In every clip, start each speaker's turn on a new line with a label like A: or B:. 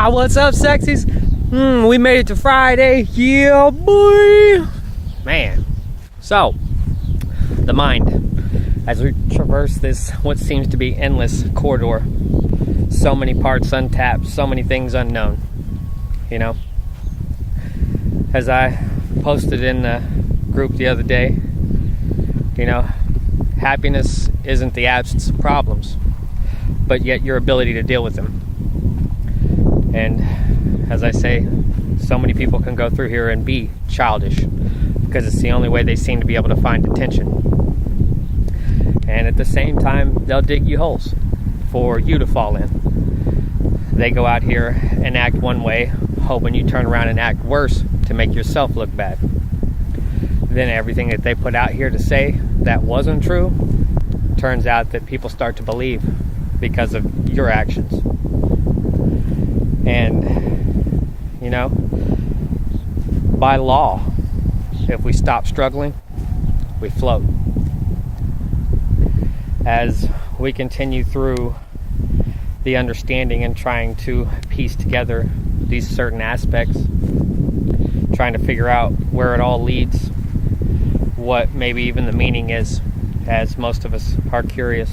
A: What's up, sexies? We made it to Friday. Yeah, boy. Man. So, the mind. As we traverse this, what seems to be endless corridor. So many parts untapped, so many things unknown. You know? As I posted in the group the other day, you know, happiness isn't the absence of problems, but yet your ability to deal with them. And as I say, so many people can go through here and be childish because it's the only way they seem to be able to find attention. And at the same time, they'll dig you holes for you to fall in. They go out here and act one way, hoping you turn around and act worse to make yourself look bad. Then everything that they put out here to say that wasn't true, turns out that people start to believe because of your actions. And, you know, by law, if we stop struggling, we float. As we continue through the understanding and trying to piece together these certain aspects, trying to figure out where it all leads, what maybe even the meaning is, as most of us are curious,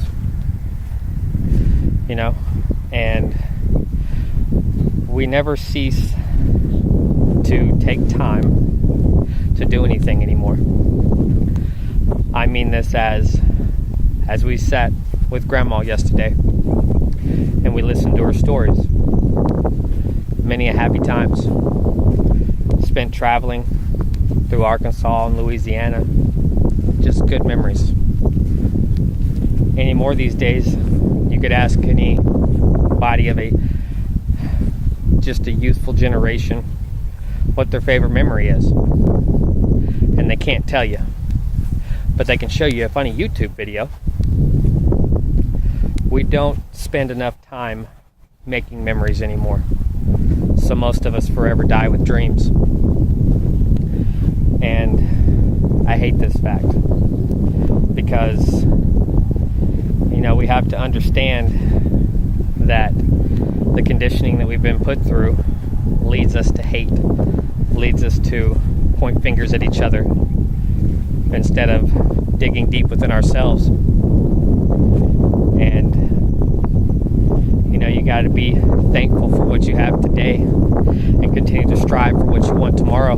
A: you know, and we never cease to take time to do anything anymore. I mean this as we sat with Grandma yesterday and we listened to her stories. Many a happy times spent traveling through Arkansas and Louisiana. Just good memories. Any more these days, you could ask anybody of just a youthful generation what their favorite memory is, and they can't tell you, but they can show you a funny YouTube video. We don't spend enough time making memories anymore, so most of us forever die with dreams. And I hate this fact because, you know, we have to understand that the conditioning that we've been put through leads us to hate, leads us to point fingers at each other instead of digging deep within ourselves. And, you know, you got to be thankful for what you have today and continue to strive for what you want tomorrow.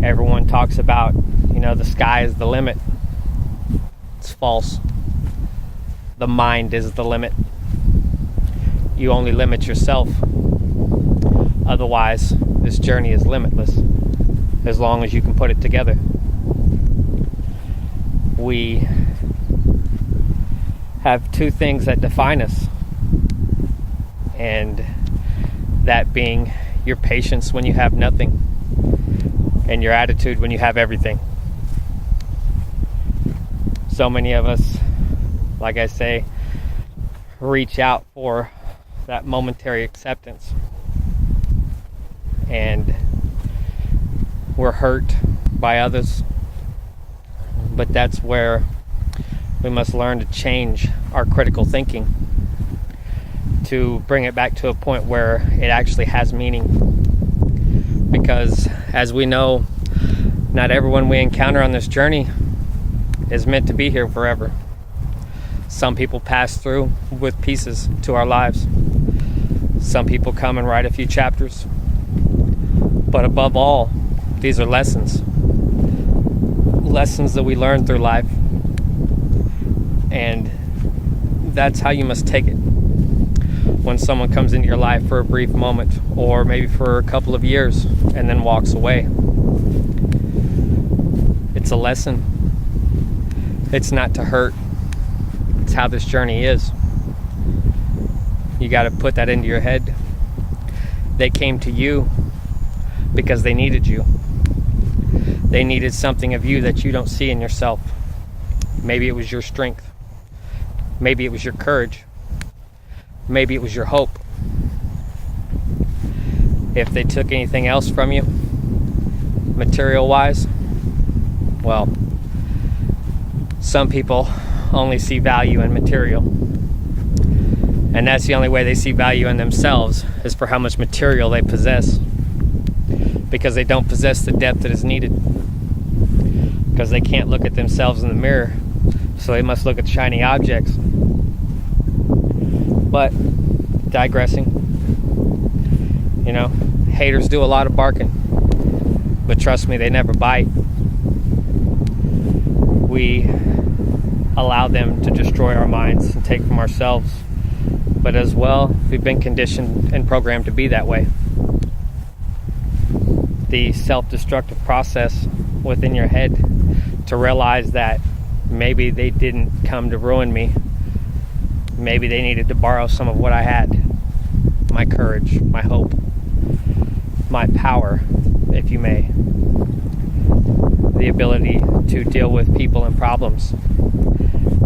A: Everyone talks about, you know, the sky is the limit. It's false. The mind is the limit. You only limit yourself. Otherwise, this journey is limitless as long as you can put it together. We have two things that define us, and that being your patience when you have nothing and your attitude when you have everything. So many of us, like I say, reach out for that momentary acceptance, and we're hurt by others, but that's where we must learn to change our critical thinking to bring it back to a point where it actually has meaning. Because as we know, not everyone we encounter on this journey is meant to be here forever. Some people pass through with pieces to our lives. Some people come and write a few chapters. But above all, these are lessons. Lessons that we learn through life. And that's how you must take it. When someone comes into your life for a brief moment, or maybe for a couple of years, and then walks away. It's a lesson. It's not to hurt. It's how this journey is. You got to put that into your head. They came to you because they needed you. They needed something of you that you don't see in yourself. Maybe it was your strength. Maybe it was your courage. Maybe it was your hope. If they took anything else from you, material-wise, well, some people only see value in material. And that's the only way they see value in themselves, is for how much material they possess. Because they don't possess the depth that is needed. Because they can't look at themselves in the mirror, so they must look at shiny objects. But, digressing, haters do a lot of barking. But trust me, they never bite. We allow them to destroy our minds and take from ourselves. But as well, we've been conditioned and programmed to be that way. The self-destructive process within your head to realize that maybe they didn't come to ruin me. Maybe they needed to borrow some of what I had. My courage, my hope, my power, if you may. The ability to deal with people and problems.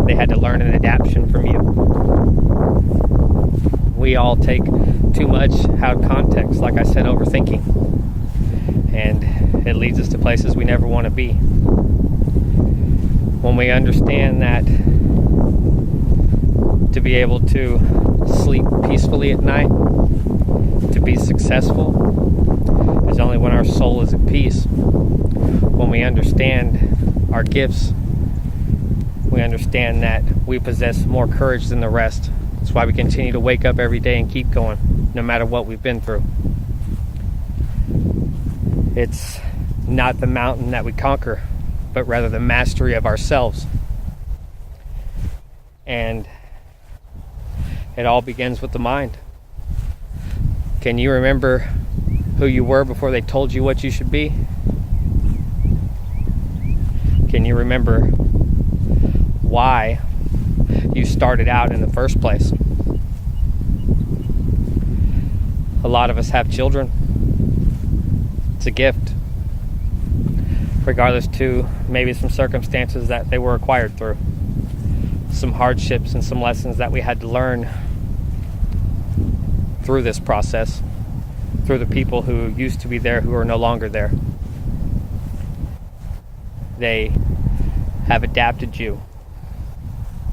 A: They had to learn an adaptation from you. We all take too much out of context, like I said, overthinking. And it leads us to places we never want to be. When we understand that to be able to sleep peacefully at night, to be successful, is only when our soul is at peace. When we understand our gifts, we understand that we possess more courage than the rest. That's why we continue to wake up every day and keep going, no matter what we've been through. It's not the mountain that we conquer, but rather the mastery of ourselves. And it all begins with the mind. Can you remember who you were before they told you what you should be? Can you remember why you started out in the first place? A lot of us have children. It's a gift, regardless to maybe some circumstances that they were acquired through, some hardships and some lessons that we had to learn through this process, through the people who used to be there who are no longer there. They have adapted you.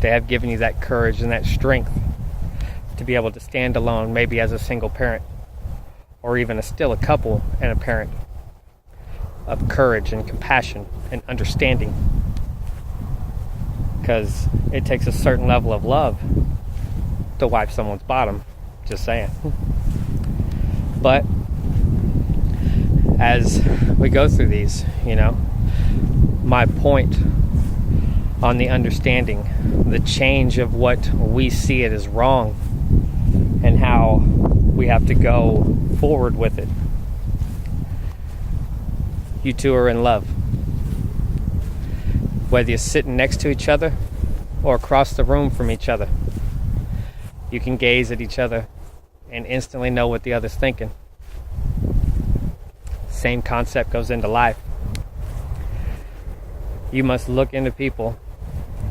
A: They have given you that courage and that strength to be able to stand alone, maybe as a single parent, or even still a couple and a parent, of courage and compassion and understanding. Because it takes a certain level of love to wipe someone's bottom, just saying. But as we go through these, my point on the understanding, the change of what we see it as wrong, and how we have to go forward with it. You two are in love. Whether you're sitting next to each other or across the room from each other, you can gaze at each other and instantly know what the other's thinking. Same concept goes into life. You must look into people,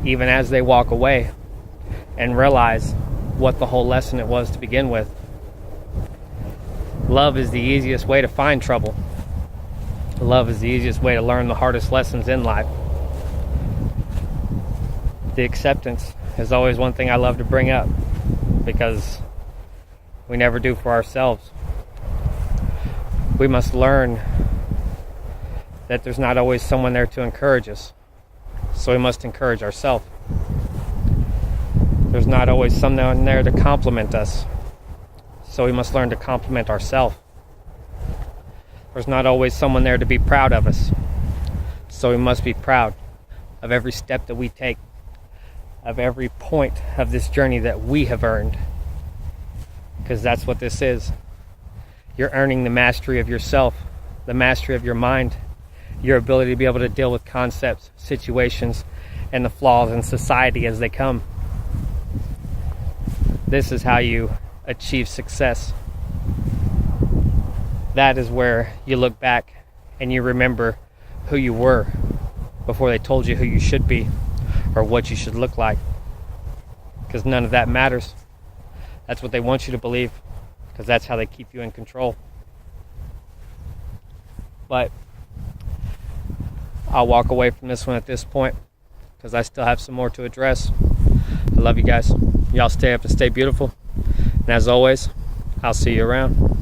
A: even as they walk away, and realize what the whole lesson it was to begin with. Love is the easiest way to find trouble. Love is the easiest way to learn the hardest lessons in life. The acceptance is always one thing I love to bring up, because we never do for ourselves. We must learn that there's not always someone there to encourage us, so we must encourage ourselves. There's not always someone there to compliment us, so we must learn to compliment ourselves. There's not always someone there to be proud of us, so we must be proud of every step that we take, of every point of this journey that we have earned, because that's what this is. You're earning the mastery of yourself, the mastery of your mind, your ability to be able to deal with concepts, situations, and the flaws in society as they come. This is how you achieve success. That is where you look back and you remember who you were before they told you who you should be or what you should look like. Because none of that matters. That's what they want you to believe, because that's how they keep you in control. But I'll walk away from this one at this point, because I still have some more to address. I love you guys. Y'all stay up and stay beautiful. And as always, I'll see you around.